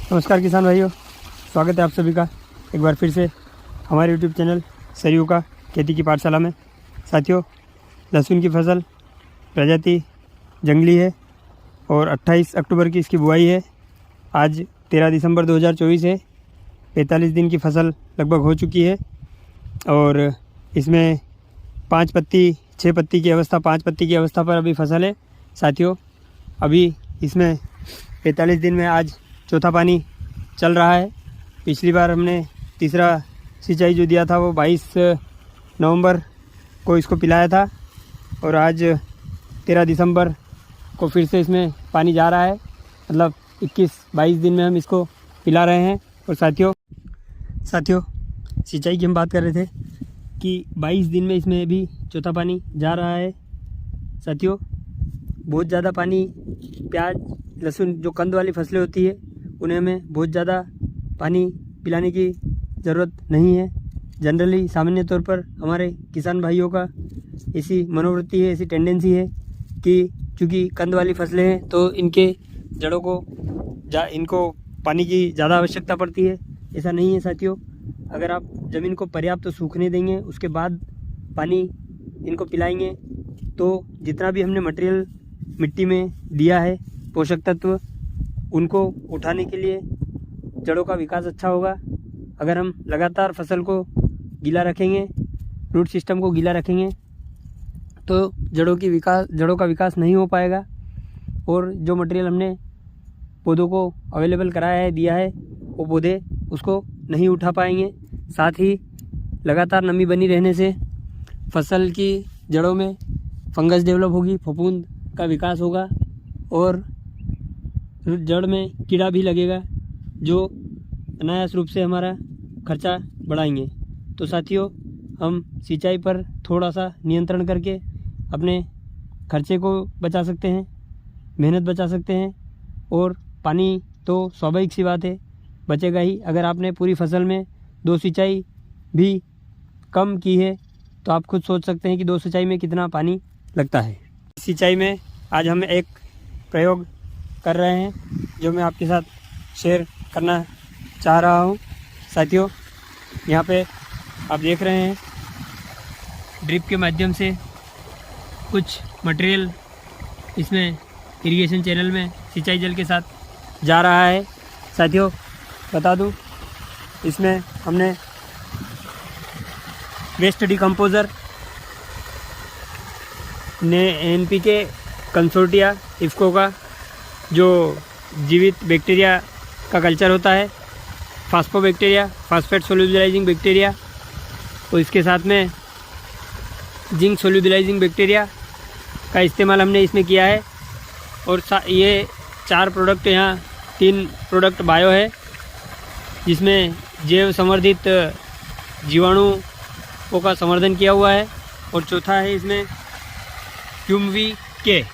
नमस्कार किसान भाइयों, स्वागत है आप सभी का एक बार फिर से हमारे यूट्यूब चैनल सरयू का खेती की पाठशाला में। साथियों, लहसुन की फसल प्रजाति जंगली है और 28 अक्टूबर की इसकी बुआई है। आज 13 दिसंबर 2024 है। 45 दिन की फसल लगभग हो चुकी है और इसमें 5 पत्ती 6 पत्ती की अवस्था 5 पत्ती की अवस्था पर अभी फसल है। साथियों, अभी इसमें 45 दिन में आज चौथा पानी चल रहा है। पिछली बार हमने तीसरा सिंचाई जो दिया था वो 22 नवंबर को इसको पिलाया था और आज 13 दिसंबर को फिर से इसमें पानी जा रहा है। मतलब 21-22 दिन में हम इसको पिला रहे हैं। और साथियों सिंचाई की हम बात कर रहे थे कि 22 दिन में इसमें भी चौथा पानी जा रहा है। साथियों, बहुत ज़्यादा पानी प्याज लहसुन जो कंद वाली फसलें होती है उन्हें हमें बहुत ज़्यादा पानी पिलाने की ज़रूरत नहीं है। जनरली सामान्य तौर पर हमारे किसान भाइयों का ऐसी मनोवृत्ति है, ऐसी टेंडेंसी है कि चूँकि कंद वाली फसलें हैं तो इनके जड़ों को इनको पानी की ज़्यादा आवश्यकता पड़ती है। ऐसा नहीं है साथियों। अगर आप ज़मीन को पर्याप्त सूखने देंगे, उसके बाद पानी इनको पिलाएंगे तो जितना भी हमने मटेरियल मिट्टी में दिया है पोषक तत्व, उनको उठाने के लिए जड़ों का विकास अच्छा होगा। अगर हम लगातार फसल को गीला रखेंगे, रूट सिस्टम को गीला रखेंगे तो जड़ों का विकास नहीं हो पाएगा और जो मटेरियल हमने पौधों को अवेलेबल कराया है, दिया है, वो पौधे उसको नहीं उठा पाएंगे। साथ ही लगातार नमी बनी रहने से फसल की जड़ों में फंगस डेवलप होगी, फफूंद का विकास होगा और जड़ में कीड़ा भी लगेगा जो अनायास रूप से हमारा खर्चा बढ़ाएंगे। तो साथियों, हम सिंचाई पर थोड़ा सा नियंत्रण करके अपने खर्चे को बचा सकते हैं, मेहनत बचा सकते हैं और पानी तो स्वाभाविक सी बात है बचेगा ही। अगर आपने पूरी फसल में 2 सिंचाई भी कम की है तो आप खुद सोच सकते हैं कि 2 सिंचाई में कितना पानी लगता है। सिंचाई में आज हम एक प्रयोग कर रहे हैं जो मैं आपके साथ शेयर करना चाह रहा हूं। साथियों, यहाँ पे आप देख रहे हैं ड्रिप के माध्यम से कुछ मटेरियल इसमें इरिगेशन चैनल में सिंचाई जल के साथ जा रहा है। साथियों, बता दूं, इसमें हमने वेस्ट डिकम्पोज़र ने NPK कंसोर्टिया इफ्को का जो जीवित बैक्टीरिया का कल्चर होता है, फास्फोबैक्टीरिया, फास्फेट सोल्यूबिलाइजिंग बैक्टीरिया, और इसके साथ में जिंक सोल्यूबिलाइजिंग बैक्टीरिया का इस्तेमाल हमने इसमें किया है। और ये 4 प्रोडक्ट, यहाँ 3 प्रोडक्ट बायो है जिसमें जैव संवर्धित जीवाणुओं का संवर्धन किया हुआ है और चौथा है इसमें HuMVK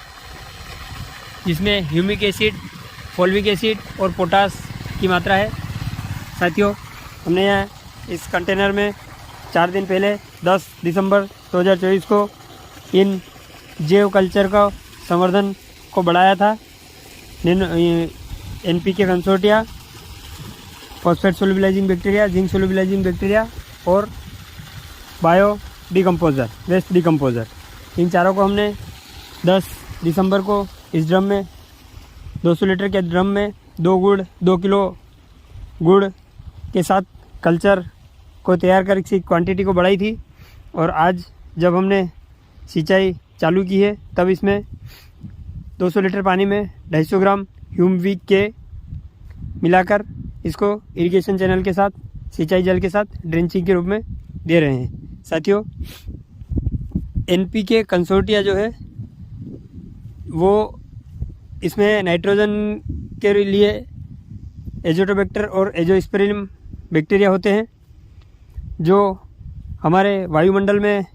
जिसमें ह्यूमिक एसिड, फोल्विक एसिड और पोटास की मात्रा है। साथियों, हमने यहाँ इस कंटेनर में 4 दिन पहले 10 दिसंबर 2024 को इन जैव कल्चर का संवर्धन को बढ़ाया था। NPK consortia, phosphate solubilising bacteria, zinc solubilising bacteria और बायो डिकम्पोज़र, वेस्ट डिकम्पोज़र, इन चारों को हमने 10 दिसंबर को इस ड्रम में 200 लीटर के ड्रम में 2 किलो गुड़ के साथ कल्चर को तैयार कर इसकी क्वांटिटी को बढ़ाई थी। और आज जब हमने सिंचाई चालू की है तब इसमें 200 लीटर पानी में 250 ग्राम HuMVK मिलाकर इसको इरिगेशन चैनल के साथ, सिंचाई जल के साथ ड्रेंचिंग के रूप में दे रहे हैं। साथियों, NPK कंसोर्टिया जो है वो इसमें नाइट्रोजन के लिए एजोटोबैक्टर और एजोस्पेरिलम बैक्टीरिया होते हैं जो हमारे वायुमंडल में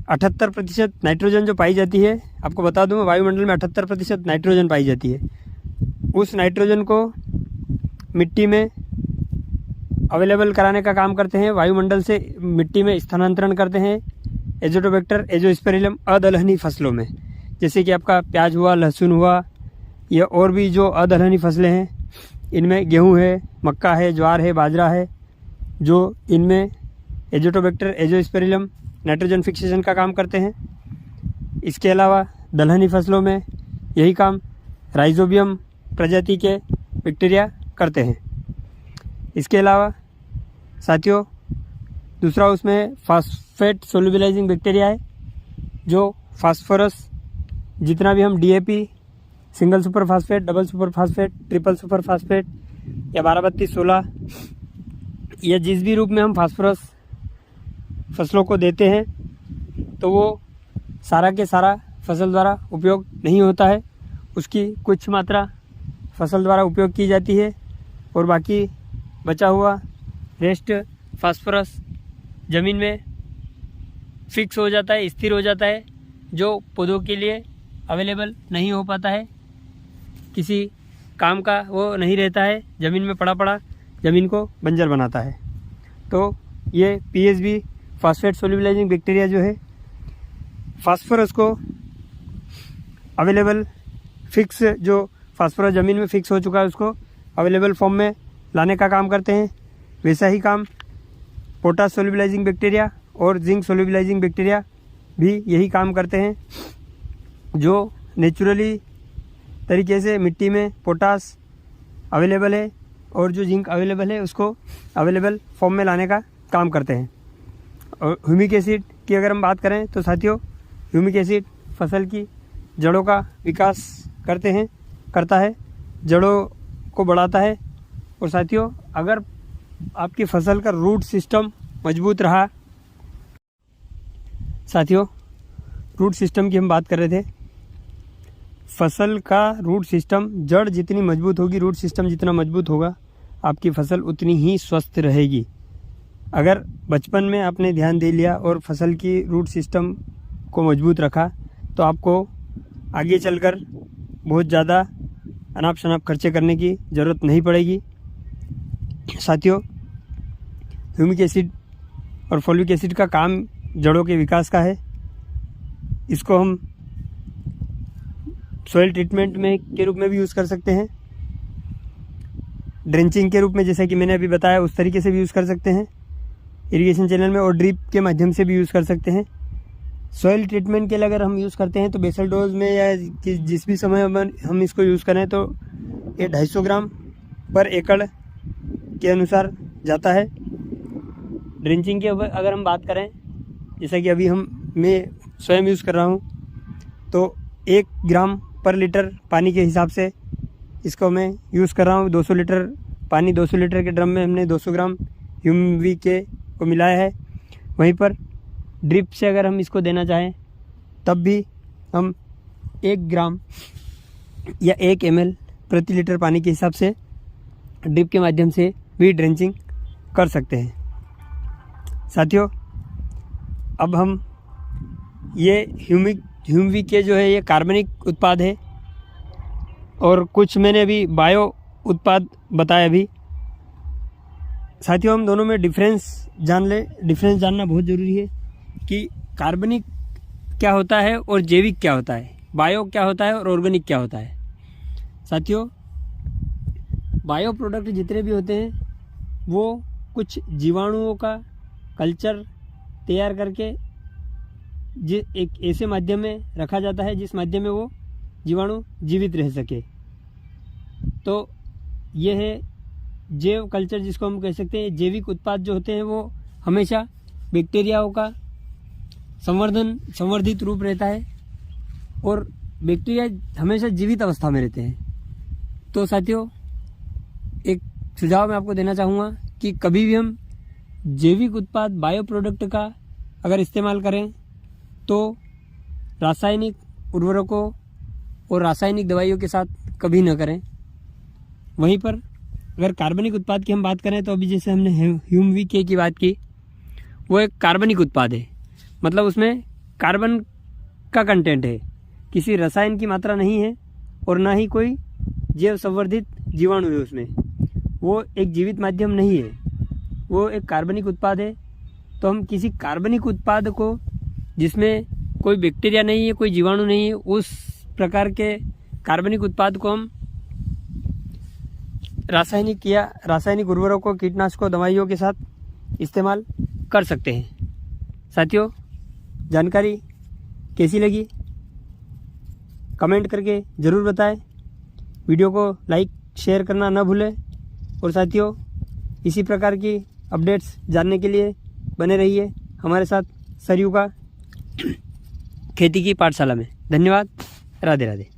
78% नाइट्रोजन जो पाई जाती है। आपको बता दूं, वायुमंडल में 78% नाइट्रोजन पाई जाती है। उस नाइट्रोजन को मिट्टी में अवेलेबल कराने का काम करते हैं, वायुमंडल से मिट्टी में स्थानांतरण करते हैं एजोटोबैक्टर एजोस्पेरिलम अदलहनी फसलों में, जैसे कि आपका प्याज हुआ, लहसुन हुआ, या और भी जो अदलहनी फसलें हैं इनमें गेहूँ है, मक्का है, ज्वार है, बाजरा है, जो इनमें एजोटोबैक्टर, एजोस्पेरिलम नाइट्रोजन फिक्सेशन का काम करते हैं। इसके अलावा दलहनी फसलों में यही काम राइजोबियम प्रजाति के बैक्टीरिया करते हैं। इसके अलावा साथियों दूसरा उसमें फास्फेट सोल्युबलाइजिंग बैक्टीरिया है, जो फास्फोरस जितना भी हम DAP, single super phosphate, double super phosphate, triple super phosphate या 12-32-16 या जिस भी रूप में हम फास्फोरस फसलों को देते हैं तो वो सारा के सारा फसल द्वारा उपयोग नहीं होता है। उसकी कुछ मात्रा फसल द्वारा उपयोग की जाती है और बाकी बचा हुआ रेस्ट फास्फोरस ज़मीन में फिक्स हो जाता है, स्थिर हो जाता है, जो पौधों के लिए अवेलेबल नहीं हो पाता है, किसी काम का वो नहीं रहता है, ज़मीन में पड़ा पड़ा ज़मीन को बंजर बनाता है। तो ये पीएसबी फास्फेट सोल्युबलाइजिंग बैक्टीरिया जो है फास्फोरस को अवेलेबल फिक्स, जो फास्फोरस ज़मीन में फिक्स हो चुका है उसको अवेलेबल फॉर्म में लाने का काम करते हैं। वैसा ही काम पोटास सोल्युबलाइजिंग बैक्टीरिया और जिंक सोल्युबलाइजिंग बैक्टीरिया भी यही काम करते हैं, जो नेचुरली तरीके से मिट्टी में पोटास अवेलेबल है और जो जिंक अवेलेबल है उसको अवेलेबल फॉर्म में लाने का काम करते हैं। और ह्यूमिक एसिड की अगर हम बात करें तो साथियों ह्यूमिक एसिड फसल की जड़ों का विकास करता है, जड़ों को बढ़ाता है। और साथियों अगर आपकी फसल का रूट सिस्टम मजबूत रहा, साथियों रूट सिस्टम की हम बात कर रहे थे, फसल का रूट सिस्टम, जड़ जितनी मजबूत होगी, रूट सिस्टम जितना मजबूत होगा, आपकी फसल उतनी ही स्वस्थ रहेगी। अगर बचपन में आपने ध्यान दे लिया और फसल की रूट सिस्टम को मजबूत रखा तो आपको आगे चलकर बहुत ज़्यादा अनाप शनाप खर्चे करने की ज़रूरत नहीं पड़ेगी। साथियों ह्यूमिक एसिड और फोलिक एसिड का काम जड़ों के विकास का है। इसको हम सॉइल ट्रीटमेंट में के रूप में भी यूज़ कर सकते हैं, ड्रेंचिंग के रूप में जैसा कि मैंने अभी बताया उस तरीके से भी यूज़ कर सकते हैं, इरिगेशन चैनल में और ड्रिप के माध्यम से भी यूज़ कर सकते हैं। सॉइल ट्रीटमेंट के लिए अगर हम यूज़ करते हैं तो बेसल डोज में या जिस भी समय हम इसको यूज़ करें तो ये 250 ग्राम पर एकड़ के अनुसार जाता है। ड्रेंचिंग के अगर हम बात करें, जैसा कि अभी मैं स्वयं यूज़ कर रहा हूँ, तो 1 ग्राम पर लीटर पानी के हिसाब से इसको मैं यूज़ कर रहा हूँ। 200 लीटर पानी, 200 लीटर के ड्रम में हमने 200 ग्राम ह्यूमिक को मिलाया है। वहीं पर ड्रिप से अगर हम इसको देना चाहें तब भी हम 1 ग्राम या 1 ml प्रति लीटर पानी के हिसाब से ड्रिप के माध्यम से भी ड्रेंचिंग कर सकते हैं। साथियों अब हम ये ह्यूमिक जो है ये कार्बनिक उत्पाद है और कुछ मैंने अभी बायो उत्पाद बताया अभी। साथियों हम दोनों में डिफरेंस जानना बहुत ज़रूरी है कि कार्बनिक क्या होता है और जैविक क्या होता है, बायो क्या होता है और ऑर्गेनिक क्या होता है। साथियों बायो प्रोडक्ट जितने भी होते हैं वो कुछ जीवाणुओं का कल्चर तैयार करके एक ऐसे माध्यम में रखा जाता है जिस माध्यम में वो जीवाणु जीवित रह सके। तो ये है जैव कल्चर, जिसको हम कह सकते हैं। जैविक उत्पाद जो होते हैं वो हमेशा बैक्टीरियाओं का संवर्धित रूप रहता है और बैक्टीरिया हमेशा जीवित अवस्था में रहते हैं। तो साथियों एक सुझाव मैं आपको देना चाहूँगा कि कभी भी हम जैविक उत्पाद बायो प्रोडक्ट का अगर इस्तेमाल करें तो रासायनिक उर्वरकों और रासायनिक दवाइयों के साथ कभी न करें। वहीं पर अगर कार्बनिक उत्पाद की हम बात करें तो अभी जैसे हमने ह्यूमिक की बात की, वो एक कार्बनिक उत्पाद है, मतलब उसमें कार्बन का कंटेंट है, किसी रसायन की मात्रा नहीं है और ना ही कोई जैव संवर्धित जीवाणु है उसमें। वो एक जीवित माध्यम नहीं है, वो एक कार्बनिक उत्पाद है। तो हम किसी कार्बनिक उत्पाद को जिसमें कोई बैक्टीरिया नहीं है, कोई जीवाणु नहीं है, उस प्रकार के कार्बनिक उत्पाद को हम रासायनिक उर्वरकों कीटनाशकों दवाइयों के साथ इस्तेमाल कर सकते हैं। साथियों, जानकारी कैसी लगी कमेंट करके ज़रूर बताएं। वीडियो को लाइक शेयर करना न भूलें। और साथियों, इसी प्रकार की अपडेट्स जानने के लिए बने रहिए हमारे साथ सरयू का खेती की पाठशाला में। धन्यवाद। राधे राधे।